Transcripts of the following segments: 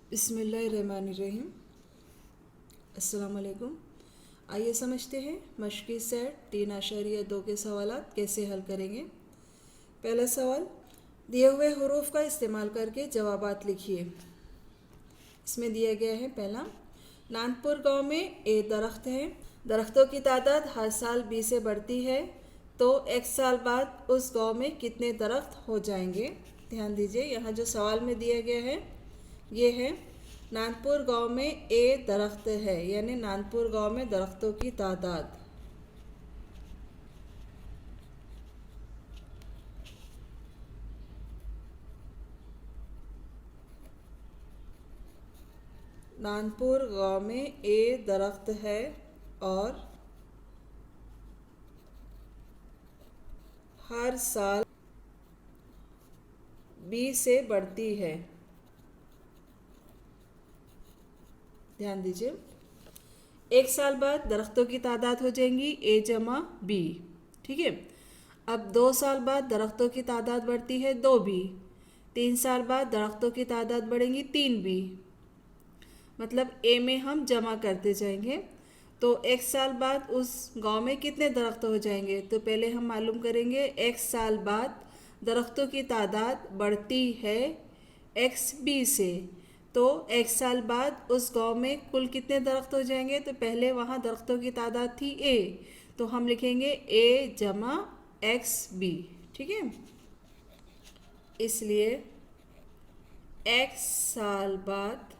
बिस्मिल्लाहिर्रहमानिर्रहीम। अस्सलाम वालेकुम। आइए समझते हैं मश्की सेट 3.2 के सवालात कैसे हल करेंगे। पहला सवाल, दिए हुए हरूफ का इस्तेमाल करके जवाबात लिखिए। इसमें दिया गया है पहला, नानपुर गांव में ए दरख्त है, दरख्तों की तादाद हर साल 20 से बढ़ती है, तो एक साल बाद उस गांव में कितने दरख्त हो जाएंगे। ध्यान दीजिए, यहाँ जो सवाल में दिया गया है ये है नानपुर गांव में ए दरख्त है, यानी नानपुर गांव में दरख्तों की तादाद। नानपुर गांव में ए दरख्त है और हर साल 20 से बढ़ती है। ध्यान दीजिए, एक साल बाद दरख्तों की तादाद हो जाएंगी ए जमा बी। ठीक है, अब 2 साल बाद दरख्तों की तादाद बढ़ती है 2b, 3 साल बाद दरख्तों की तादाद बढ़ेंगी 3b। मतलब ए में हम जमा करते जाएंगे, तो एक साल बाद उस गांव में कितने दरख्त हो जाएंगे। तो पहले हम मालूम करेंगे, एक साल बाद दरख्तों की तादाद बढ़ती है XB से, तो एक साल बाद उस गांव में कुल कितने दरख्त हो जाएंगे। तो पहले वहाँ दरख्तों की तादाद थी A, तो हम लिखेंगे A जमा XB। ठीक है, इसलिए X साल बाद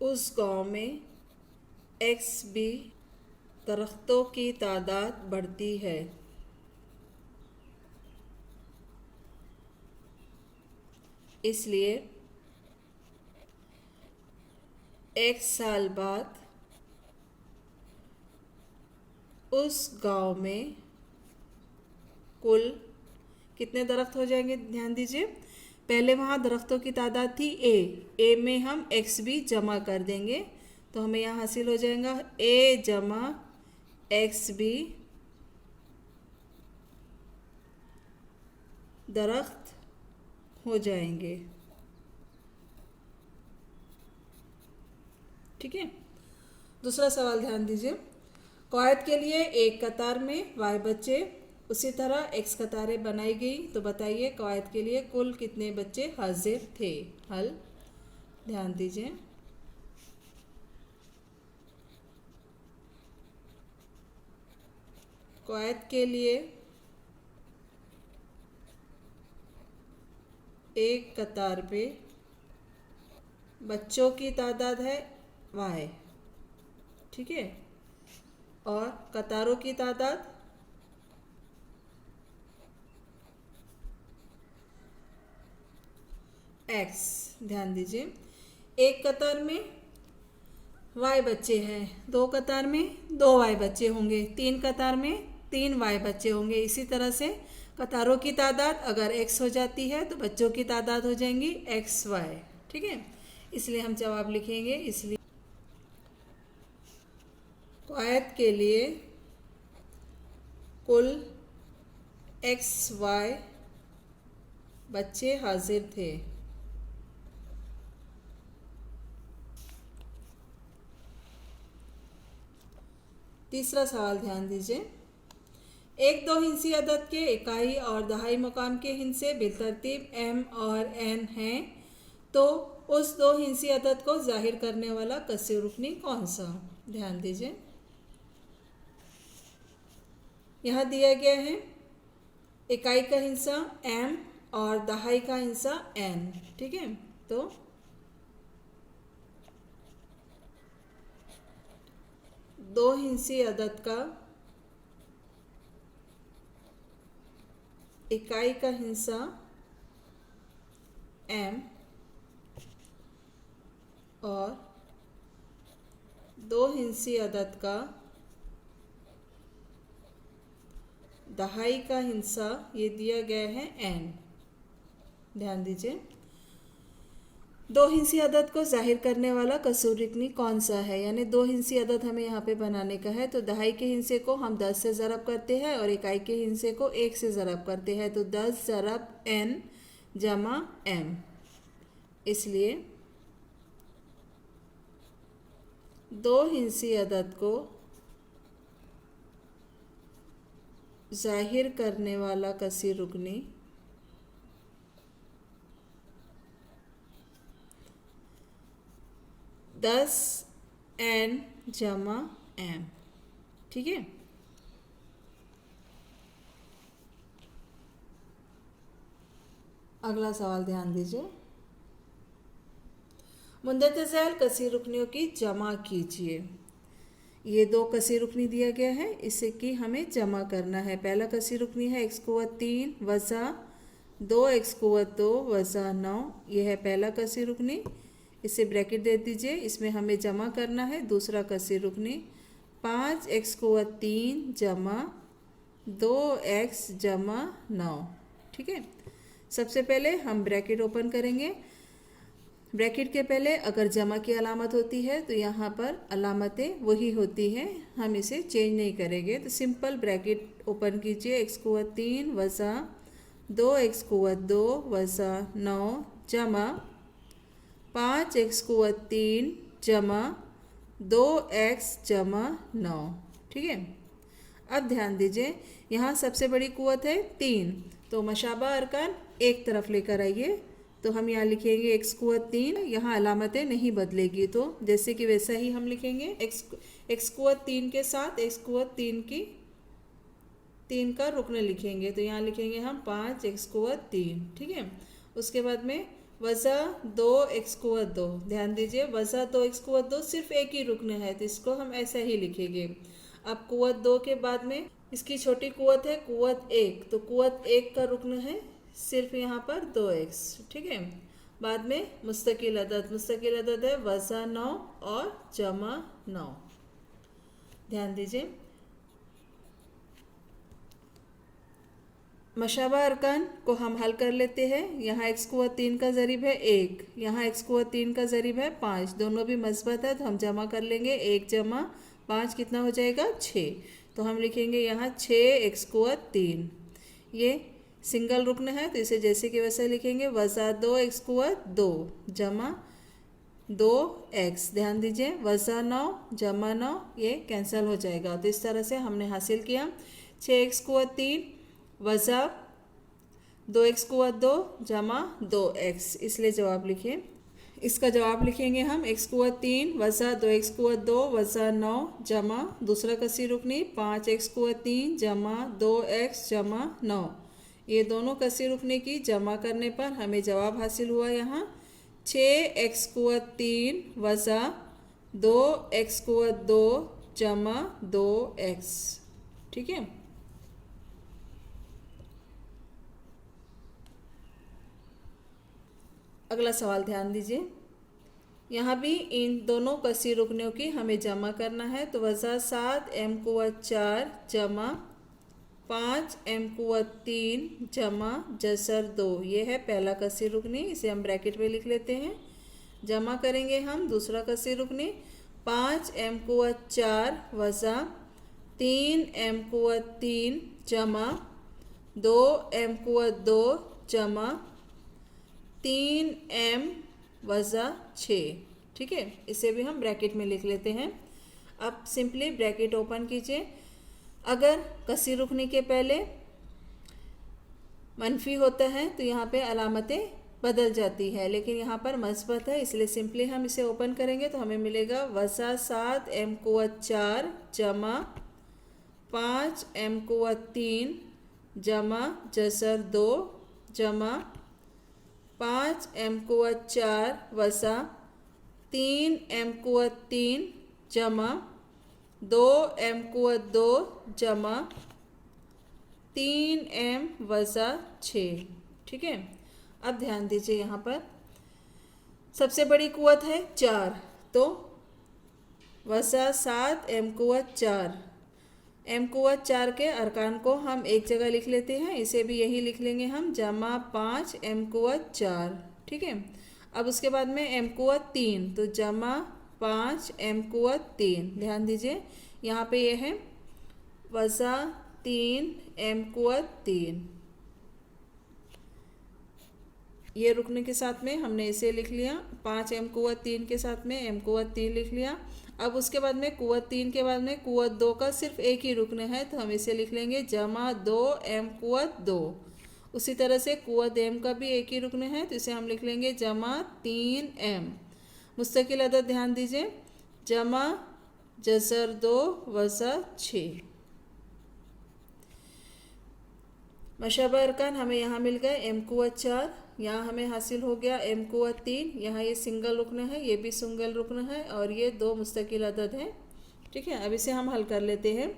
उस गांव में XB दरख्तों की तादाद बढ़ती है। इसलिए एक साल बाद उस गांव में कुल कितने दरख्त हो जाएंगे। ध्यान दीजिए, पहले वहाँ दरख्तों की तादाद थी ए में हम XB जमा कर देंगे, तो हमें यहाँ हासिल हो जाएगा A जमा XB दरख्त हो जाएंगे। ठीक है, दूसरा सवाल ध्यान दीजिए, कवायद के लिए एक कतार में Y बच्चे, उसी तरह X कतारें बनाई गई, तो बताइए कवायद के लिए कुल कितने बच्चे हाजिर थे। हल ध्यान दीजिए, कवायद के लिए एक कतार पे बच्चों की तादाद है Y, ठीक है, और कतारों की तादाद X। ध्यान दीजिए, एक कतार में Y बच्चे हैं, 2 कतार में 2Y बच्चे होंगे, 3 कतार में 3Y बच्चे होंगे। इसी तरह से कतारों की तादाद अगर X हो जाती है तो बच्चों की तादाद हो जाएंगी XY। ठीक है, इसलिए हम जवाब लिखेंगे, इसलिए कवायद के लिए कुल XY बच्चे हाजिर थे। तीसरा सवाल ध्यान दीजिए, एक 2 हिंसी अदद के इकाई और दहाई मकाम के हिस्से बिलतरतीब M और N हैं, तो उस 2 हिंसी अदद को जाहिर करने वाला कस्र रुकनी कौन सा। ध्यान दीजिए, यहाँ दिया गया है इकाई का हिस्सा M और दहाई का हिस्सा N। ठीक है, तो दो हिंसी अदद का इकाई का हिस्सा M और 2 हिंसी अदद का दहाई का हिस्सा ये दिया गया है N। ध्यान दीजिए, दो हिंसी अदद को जाहिर करने वाला कसूर रुकनी कौन सा है, यानी दो हिंसी अदद हमें यहाँ पे बनाने का है। तो दहाई के हिस्से को हम 10 से ज़रब करते हैं और इकाई के हिस्से को 1 से ज़रब करते हैं। तो 10 ज़रब n जमा m, इसलिए दो हिंसी अदद को जाहिर करने वाला कसीर रुकनी दस n जमा m, ठीक है। अगला सवाल ध्यान दीजिए। मुंदत ज़ैल कसीर रुकनियों की जमा कीजिए। ये दो कसीर रुकनी दिया गया है, इसे की हमें जमा करना है। पहला कसीर रुकनी है x कुव्वत 3 वज़ा 2x कुव्वत 2 वज़ा 9, यह है पहला कसीर रुकनी। इसे ब्रैकेट दे दीजिए, इसमें हमें जमा करना है दूसरा कसीर रुकनी 5x कुव्वत 3 जमा 2x जमा 9, ठीक है। सबसे पहले हम ब्रैकेट ओपन करेंगे। ब्रैकेट के पहले अगर जमा की अलामत होती है तो यहाँ पर अलामतें वही होती हैं, हम इसे चेंज नहीं करेंगे। तो सिंपल ब्रैकेट ओपन कीजिए, x कुव्वत 3 वज़ा 2x कुव्वत 2 वज़ा 9 जमा 5x कुव्वत 3 जमा 2x जमा 9, ठीक है। अब ध्यान दीजिए, यहाँ सबसे बड़ी कुव्वत है 3, तो मशाबा अरकान एक तरफ लेकर आइए। तो हम यहाँ लिखेंगे x कुव्वत 3, यहाँ अलामतें नहीं बदलेगी, तो जैसे कि वैसा ही हम लिखेंगे। x कुव्वत 3 के साथ x कुव्वत 3 का रुकन लिखेंगे, तो यहाँ लिखेंगे हम 5x कुव्वत 3, ठीक है। उसके बाद में वज़ा 2x कुव्वत 2, ध्यान दीजिए वज़ा 2x कुव्वत 2 सिर्फ एक ही रुकन है, तो इसको हम ऐसा ही लिखेंगे। अब कुव्वत 2 के बाद में इसकी छोटी कुव्वत है कुव्वत 1, तो कुव्वत 1 का रुकन है सिर्फ यहाँ पर 2x, ठीक है। बाद में मुस्तकिल अदद है वज़ा 9 और जमा 9, ध्यान दीजिए। मशाबा अरकान को हम हल कर लेते हैं। यहाँ x कुव्वत 3 का ज़रीब है 1, यहाँ x कुव्वत 3 का ज़रीब है 5, दोनों भी मस्बत है, तो हम जमा कर लेंगे। 1 जमा 5 कितना हो जाएगा 6, तो हम लिखेंगे यहाँ 6x कुव्वत 3। ये सिंगल रुकन है, तो इसे जैसे कि वैसे लिखेंगे वज़ा 2x कुव्वत 2 जमा 2x, ध्यान दीजिए वज़ा 9 जमा 9 ये कैंसिल हो जाएगा। तो इस तरह से हमने हासिल किया 6x कुव्वत 3 वज़ा 2x कुव्वत 2 जमा 2x, इसलिए जवाब लिखें। इसका जवाब लिखेंगे हम x कुव्वत 3 वज़ा 2x कुव्वत 2 वज़ा 9 जमा दूसरा कसीर रुकनी 5x कुव्वत 3 जमा 2x जमा 9। ये दोनों कसीर रुकने की जमा करने पर हमें जवाब हासिल हुआ यहाँ 6x कुव्वत 3 वज़ा 2x कुव्वत 2 जमा 2x, ठीक है। अगला सवाल ध्यान दीजिए। यहाँ भी इन दोनों कसीर रुकनियों की हमें जमा करना है। तो वज़ा 7m कुव्वत 4 जमा 5m कुव्वत 3 जमा जसर 2, ये है पहला कसीर रुकनी, इसे हम ब्रैकेट में लिख लेते हैं। जमा करेंगे हम दूसरा कसीर रुकनी 5m कुव्वत 4 वज़ा 3m कुव्वत 3 जमा 2m कुव्वत 2 जमा 3m वज़ा 6, ठीक है। इसे भी हम ब्रैकेट में लिख लेते हैं। अब सिंपली ब्रैकेट ओपन कीजिए। अगर कसीर रुकनी के पहले मनफी होता है तो यहाँ पे अलामतें बदल जाती है, लेकिन यहाँ पर मस्बत है, इसलिए सिंपली हम इसे ओपन करेंगे तो हमें मिलेगा वज़ा 7m कुव्वत 4 जमा 5m कुव्वत 3 जमा जसर 2 जमा 5m कुव्वत 4 वज़ा 3m कुव्वत 3 जमा 2m कुव्वत 2 जमा 3m वज़ा 6, ठीक है। अब ध्यान दीजिए, यहाँ पर सबसे बड़ी कुव्वत है 4, तो वज़ा 7m कुव्वत 4, m कुव्वत 4 के अरकान को हम एक जगह लिख लेते हैं, इसे भी यही लिख लेंगे हम जमा 5m कुव्वत 4, ठीक है। अब उसके बाद में m कुवत 3, तो जमा 5 m कुवत 3। ध्यान दीजिए यहाँ पे ये है वज़ा 3 m कुवत 3। ये रुकने के साथ में हमने इसे लिख लिया, 5 m कुवत 3 के साथ में m कुवत 3 लिख लिया। अब उसके बाद में कुवत 3 के बाद में कुवत 2 का सिर्फ एक ही रुकने है, तो हम इसे लिख लेंगे जमा 2 m कुवत 2। उसी तरह से कुवत m का भी एक ही रुकने है, तो इसे हम लिख लेंगे जमा 3 m। मुस्तकिल अदद ध्यान दीजिए, जमा जसर 2 वज़ा 6। मशाबा अरकान हमें यहाँ मिल गए m कुवत 4, यहाँ हमें हासिल हो गया m कुवत 3। यहाँ ये सिंगल रुकन है, ये भी सिंगल रुकन है, और ये दो मुस्तकिल अदद हैं। ठीक है, अब इसे हम हल कर लेते हैं।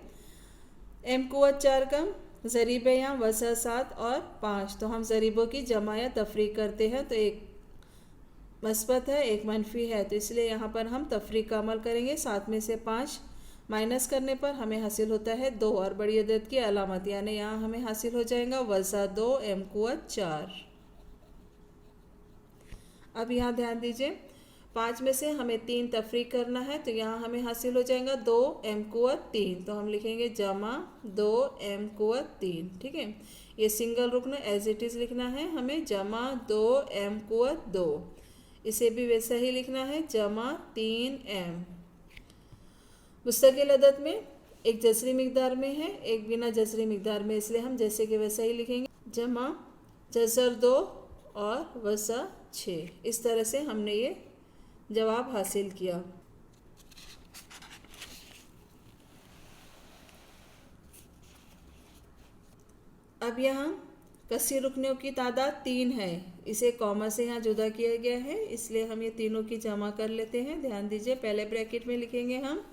m कुवत 4 का ज़रीब है यहाँ वज़ा 7 और 5, तो हम ज़रीबों की जमा या तफरीक करते हैं, तो एक मस्बत है एक मनफी है, तो इसलिए यहाँ पर हम तफरीक का अमल करेंगे। 7 में से 5 माइनस करने पर हमें हासिल होता है 2, और बड़ी अदद की अलामत यानी यहाँ हमें हासिल हो जाएगा वज़ा 2 m कुवत 4। अब यहाँ ध्यान दीजिए, 5 में से हमें 3 तफरीक करना है, तो यहाँ हमें हासिल हो जाएगा 2 m कुवत 3, तो हम लिखेंगे जमा 2 m कुवत 3। ठीक है, ये सिंगल रुकन एज इट इज़ लिखना है हमें, जमा 2 m कुवत 2। इसे भी वैसा ही लिखना है, जमा 3 m। मुस्तकिल अदद में एक जसरी मिकदार में है, एक बिना जसरी मिकदार में, इसलिए हम जैसे कि वैसा ही लिखेंगे, जमा जसर 2 और वज़ा 6। इस तरह से हमने ये जवाब हासिल किया। अब यहाँ कसी रुकनों की तादाद 3 है, इसे कॉमा से यहाँ जुदा किया गया है, इसलिए हम ये तीनों की जमा कर लेते हैं। ध्यान दीजिए, पहले ब्रैकेट में लिखेंगे हम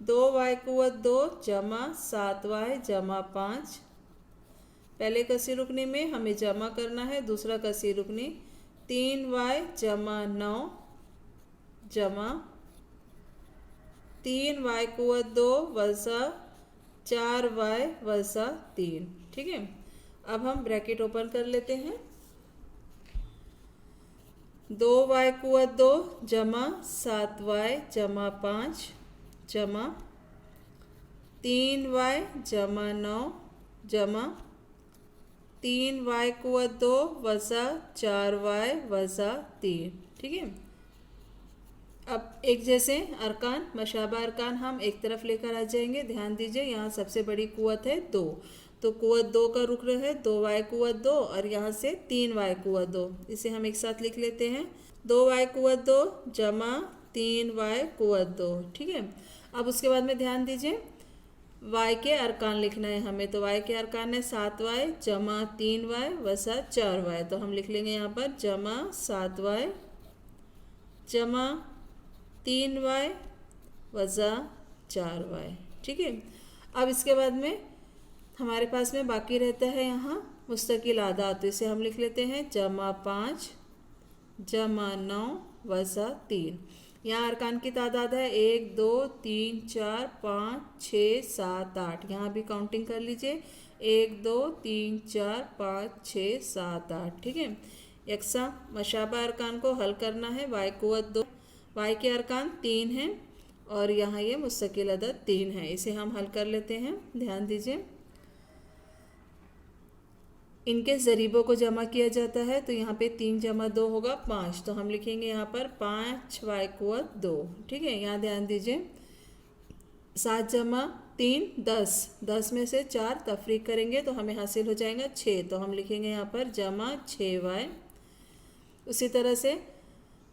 2y कुवत 2 जमा 7y जमा 5। पहले कसी रुकनी में हमें जमा करना है, दूसरा कसी रुकनी 3y जमा 9 जमा 3y कुवत 2 वज़ा 4y वज़ा 3। ठीक है, अब हम ब्रैकेट ओपन कर लेते हैं। 2y कुवत 2 जमा 7y जमा 5 जमा 3y जमा 9 जमा 3y कुवत 2 वज़ा 4y वज़ा 3। ठीक है, अब एक जैसे अरकान मशाबा अरकान हम एक तरफ लेकर आ जाएंगे। ध्यान दीजिए, यहाँ सबसे बड़ी कुवत है 2, तो कुवत 2 का रुकन है 2y कुवत 2, और यहाँ से 3y कुवत 2, इसे हम एक साथ लिख लेते हैं, 2y कुवत 2 जमा 3y कुवत 2। ठीक है, अब उसके बाद में ध्यान दीजिए, y के अरकान लिखना है हमें, तो y के अरकान है 7y जमा 3y वज़ा 4y, तो हम लिख लेंगे यहाँ पर जमा 7y जमा 3y वज़ा 4y। ठीक है, अब इसके बाद में हमारे पास में बाकी रहता है यहाँ मुस्तकिल आदात, तो इसे हम लिख लेते हैं जमा 5 जमा 9 वज़ा 3। यहाँ अरकान की तादाद है 1 2 3 4 5 6 7 8। यहाँ भी काउंटिंग कर लीजिए, 1 2 3 4 5 6 7 8। ठीक है, यकसा मशाबा अरकान को हल करना है। y कुवत 2, y के अरकान 3 हैं और यहाँ ये मुस्तकिल अदद 3 है, इसे हम हल कर लेते हैं। ध्यान दीजिए, इनके ज़रीबों को जमा किया जाता है, तो यहाँ पे 3 जमा 2 होगा 5, तो हम लिखेंगे यहाँ पर 5y कुवत 2। ठीक है, यहाँ ध्यान दीजिए, 7 जमा 3 10, 10 में से 4 तफरीक करेंगे तो हमें हासिल हो जाएगा 6, तो हम लिखेंगे यहाँ पर जमा 6y। उसी तरह से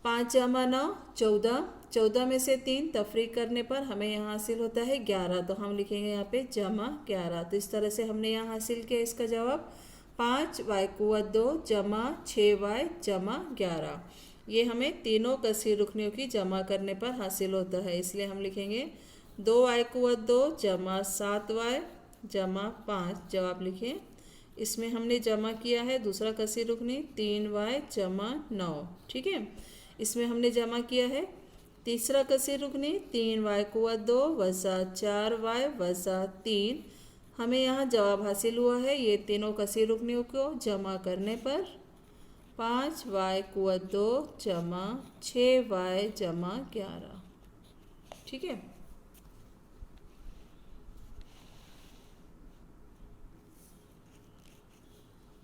5 जमा 9 14, 14 में से 3 तफरीक करने पर हमें यहाँ हासिल होता है 11, तो हम लिखेंगे यहाँ पे जमा 11। तो इस तरह से हमने यहाँ हासिल किया इसका जवाब 5y कुवत 2 जमा 6y जमा 11। ये हमें तीनों कसी रुकनियों की जमा करने पर हासिल होता है, इसलिए हम लिखेंगे 2y कुवत 2 जमा 7y जमा 5। जवाब लिखें, इसमें हमने जमा किया है दूसरा कसी रुकनी 3y जमा 9। ठीक है, इसमें हमने जमा किया है तीसरा कसी रुकनी 3y कुवत 2 वज़ा 4y वज़ा 3। हमें यहाँ जवाब हासिल हुआ है, ये तीनों कसी रुकनियों को जमा करने पर 5y कुवत 2 जमा 6y जमा 11। ठीक है।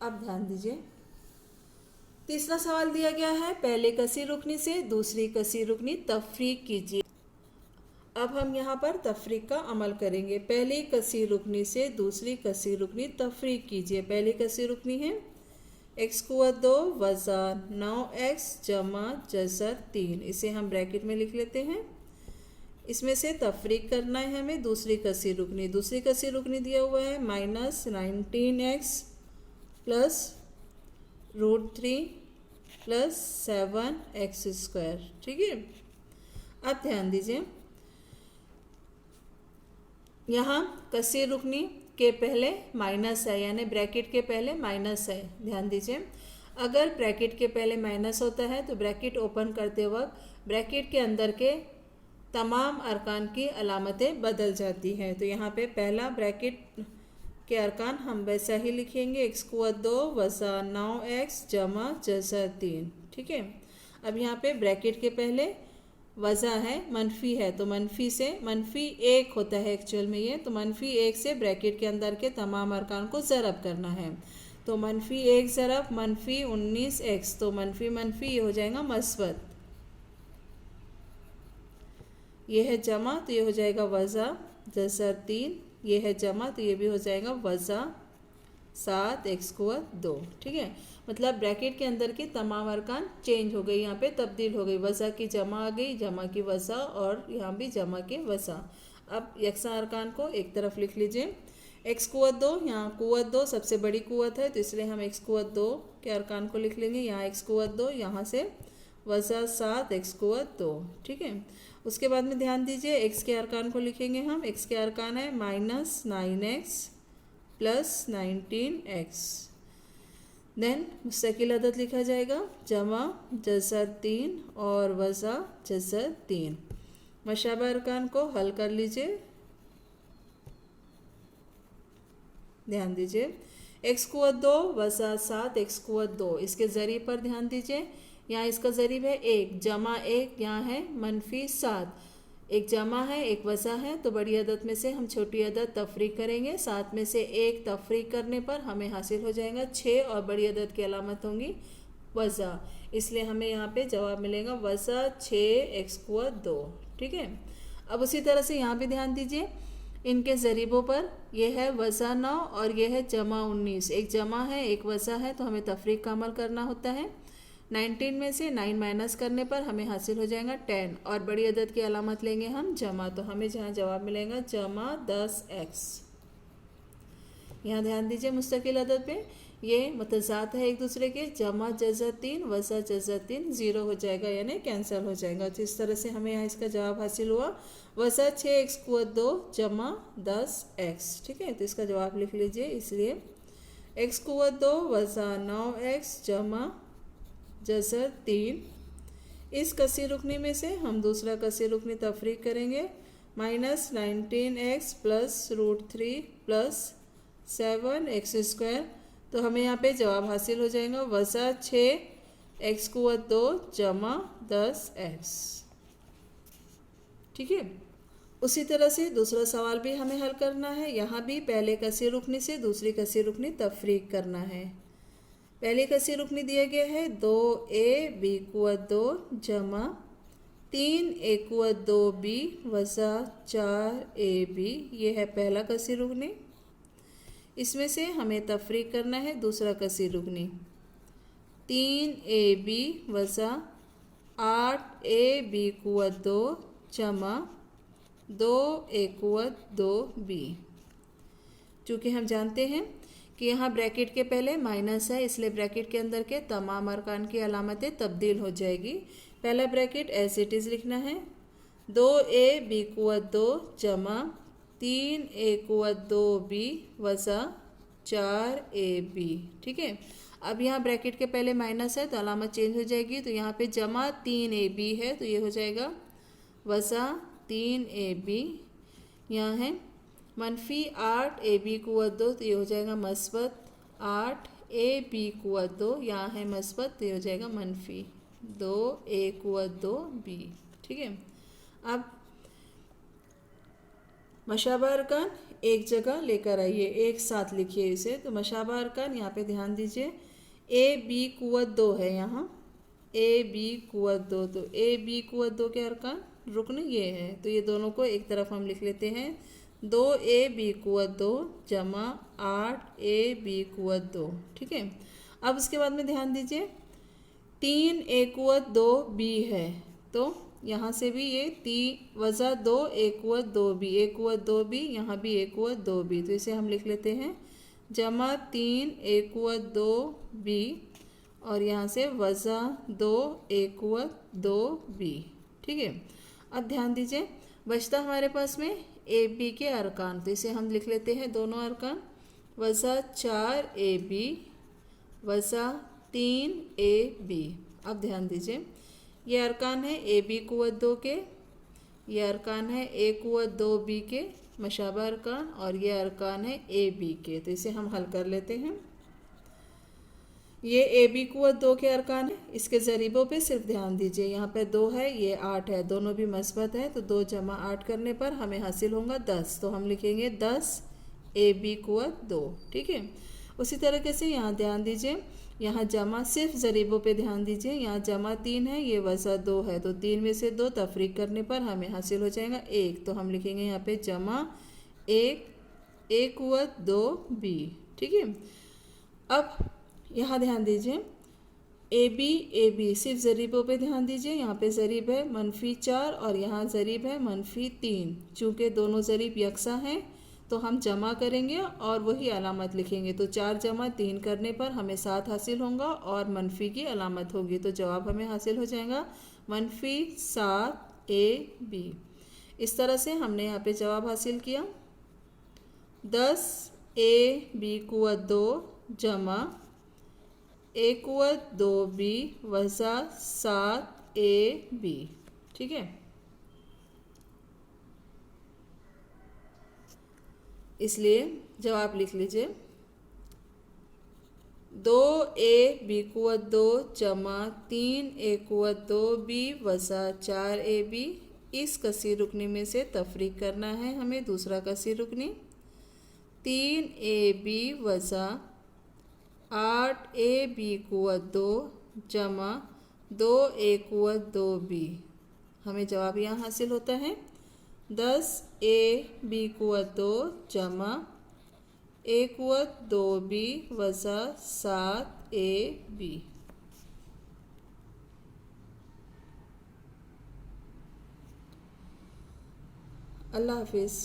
अब ध्यान दीजिए, तीसरा सवाल दिया गया है, पहले कसी रुकनी से दूसरी कसी रुकनी तफरीक कीजिए। अब हम यहाँ पर तफरीक का अमल करेंगे। पहली कसी रुकनी से दूसरी कसी रुकनी तफरीक कीजिए। पहली कसी रुकनी है x कुवत 2 वज़ा 9x जमा जज़र 3। इसे हम ब्रैकेट में लिख लेते हैं। इसमें से तफरीक करना है हमें दूसरी कसी रुकनी। दूसरी कसी रुकनी दिया हुआ है -19x प्लस √3 प्लस 7x²। ठीक है। अब ध्यान दीजिए, यहाँ कसी रुकनी के पहले माइनस है, यानी ब्रैकेट के पहले माइनस है। ध्यान दीजिए, अगर ब्रैकेट के पहले माइनस होता है तो ब्रैकेट ओपन करते वक्त ब्रैकेट के अंदर के तमाम अरकान की अलामतें बदल जाती हैं। तो यहाँ पे पहला ब्रैकेट के अरकान हम वैसा ही लिखेंगे, x कुवत 2 वज़ा 9x जमा जज़र 3। ठीक है। अब यहाँ पे ब्रैकेट के पहले वज़ा है, मनफी है, तो मनफी से -1 होता है एक्चुअल में ये, तो -1 से ब्रैकेट के अंदर के तमाम अरकान को ज़रब करना है। तो -1 ज़रब -19x, तो मनफी ये हो जाएगा मस्बत। ये है जमा, तो ये हो जाएगा वज़ा जज़र 3। ये है जमा, तो ये भी हो जाएगा वज़ा 7x कुवत 2। ठीक है। मतलब ब्रैकेट के अंदर के तमाम अरकान चेंज हो गई, यहाँ पे तब्दील हो गई। वज़ा की जमा आ गई, जमा की वज़ा, और यहाँ भी जमा के वज़ा। अब यकसा अरकान को एक तरफ लिख लीजिए। x कुवत 2, यहाँ कुवत 2 सबसे बड़ी कुवत है, तो इसलिए हम x कुवत 2 के अरकान को लिख लेंगे। यहाँ x कुवत 2, यहाँ से वज़ा 7x कुवत 2। ठीक है। उसके बाद में ध्यान दीजिए, x के अरकान को लिखेंगे हम। x के अरकान है -9x प्लस 19x। देन मुस्तकिल अदद लिखा जाएगा, जमा जज़र 3 और वज़ा जज़र 3। मशाबा अरकान को हल कर लीजिए। ध्यान दीजिए, x कुवत 2 वज़ा 7x कुवत 2, इसके ज़रिए पर ध्यान दीजिए। यहाँ इसका ज़रीब है 1 जमा 1, यहाँ है -7। एक जमा है, एक वज़ा है, तो बड़ी अदद में से हम छोटी अदद तफरीक करेंगे। 7 में से 1 तफरीक करने पर हमें हासिल हो जाएगा 6, और बड़ी अदद की अलामत होंगी वज़ा, इसलिए हमें यहाँ पे जवाब मिलेगा वज़ा 6x कुवत 2। ठीक है। अब उसी तरह से यहाँ भी ध्यान दीजिए, इनके ज़रीबों पर यह है वज़ा 9 और यह है जमा 19। एक जमा है, एक वज़ा है, तो हमें तफरीक का अमल करना होता है। 19 में से 9 माइनस करने पर हमें हासिल हो जाएगा 10, और बड़ी अदद की अलामत लेंगे हम जमा, तो हमें जहाँ जवाब मिलेगा जमा 10x। यहाँ ध्यान दीजिए, मुस्तकिल अदद पे ये मतज़ात है एक दूसरे के। जमा जज़र 3 वज़ा जज़र 3 0 हो जाएगा, यानी कैंसिल हो जाएगा। तो इस तरह से हमें यहाँ इसका जवाब हासिल हुआ वज़ा 6x कुवत 2 जमा 10x। ठीक है। तो इसका जवाब लिख लीजिए। इसलिए x कुवत 2 वज़ा 9x जमा जज़र 3। इस कसी रुकनी में से हम दूसरा कसी रुकनी तफरीक करेंगे। -19x प्लस √3 प्लस 7x², तो हमें यहाँ पे जवाब हासिल हो जाएगा वज़ा 6x कुवत 2 जमा 10x। ठीक है। उसी तरह से दूसरा सवाल भी हमें हल करना है। यहाँ भी पहले कसी रुकनी से दूसरी कसी रुकनी तफरीक करना है। पहले कसी रुकनी दिया गया है 2ab कुवत 2 जमा 3a कुवत 2b वज़ा 4ab। ये है पहला कसी रुकनी। इसमें से हमें तफरीक करना है दूसरा कसी रुकनी। 3ab वज़ा 8ab कुवत 2 जमा 2a कुवत 2b। चूँकि हम जानते हैं कि यहाँ ब्रैकेट के पहले माइनस है, इसलिए ब्रैकेट के अंदर के तमाम अरकान की अलामतें तब्दील हो जाएगी। पहला ब्रैकेट एज इट इज़ लिखना है, 2ab कुवत 2 जमा 3a कुवत 2b वज़ा 4ab। ठीक है। अब यहाँ ब्रैकेट के पहले माइनस है, तो अलामत चेंज हो जाएगी। तो यहाँ पे जमा 3ab है, तो ये हो जाएगा वज़ा 3ab। यहाँ है -8ab कुवत 2, तो ये हो जाएगा मस्बत 8 ए बी कुवत 2, यहाँ है मस्बत तो ये हो जाएगा मनफी 2 ए कुवत 2 बी। ठीक है, अब मशाबा अरकान एक जगह लेकर आइए, एक साथ लिखिए इसे। तो मशाबा अरकान यहाँ पे ध्यान दीजिए, ए बी कुवत 2 है यहाँ, ए बी कुवत 2, तो ए बी कुवत 2 के अरकान रुकन ये है, तो ये दोनों को एक तरफ हम लिख लेते हैं 2 ए बी कुवत 2 जमा 8 ए बी कुवत 2। ठीक है, अब उसके बाद में ध्यान दीजिए 3 ए कुवत 2 बी है, तो यहाँ से भी ये 3 वज़ा 2 ए कुवत 2 बी, ए कुवत 2 बी, यहाँ भी ए कुवत 2 बी, तो इसे हम लिख लेते हैं जमा 3 ए कुवत 2 बी और यहाँ से वज़ा 2 ए कुवत 2 बी। ठीक है, अब ध्यान दीजिए बचता हमारे पास में ए बी के अरकान, तो इसे हम लिख लेते हैं दोनों अरकान वज़ा 4 ए बी वज़ा 3 ए बी। अब ध्यान दीजिए ये अरकान है ए बी कुवत 2 के, ये अरकान है ए कुवत 2 बी के मशाबा अरकान, और ये अरकान है ए बी के, तो इसे हम हल कर लेते हैं। ये ए बी कुवत 2 के अरकान है, इसके ज़रीबों पे सिर्फ ध्यान दीजिए, यहाँ पे 2 है ये 8 है, दोनों भी मस्बत है, तो 2 जमा 8 करने पर हमें हासिल होगा 10, तो हम लिखेंगे 10 ए बी कुवत 2। ठीक है, उसी तरीके से यहाँ ध्यान दीजिए, यहाँ जमा सिर्फ ज़रीबों पे ध्यान दीजिए, यहाँ जमा 3 है, ये वज़ा 2 है, तो 3 में से 2 तफरीक करने पर हमें हासिल हो जाएगा 1, तो हम लिखेंगे यहाँ पे जमा 1 ए कुवत 2 बी। ठीक है, अब यहाँ ध्यान दीजिए ए बी सिर्फ ज़रीबों पे ध्यान दीजिए, यहाँ पे ज़रीब है -4 और यहाँ ज़रीब है -3, चूँकि दोनों ज़रीब यकसा हैं तो हम जमा करेंगे और वही अलामत लिखेंगे, तो 4 जमा 3 करने पर हमें 7 हासिल होगा और मनफी की अलामत होगी, तो जवाब हमें हासिल हो जाएगा -7 ए बी। इस तरह से हमने यहाँ पे जवाब हासिल किया 10 ए बी कुवत 2 जमा ए कुवत 2 बी वज़ा 7 ए बी। ठीक है, इसलिए जवाब लिख लीजिए 2 ए बी कुवत 2 जमा 3 ए कुवत 2 बी वज़ा 4 ए बी। इस कसीर रुकनी में से तफरीक करना है हमें दूसरा कसीर रुकनी 3 ए बी वज़ा 8 ए बी कुवत 2 जमा 2 ए कुवत 2 बी। हमें जवाब यहाँ हासिल होता है 10 ए बी कुवत 2 जमा ए कुवत 2 बी वज़ा 7 ए बी। अल्लाह हाफिज़।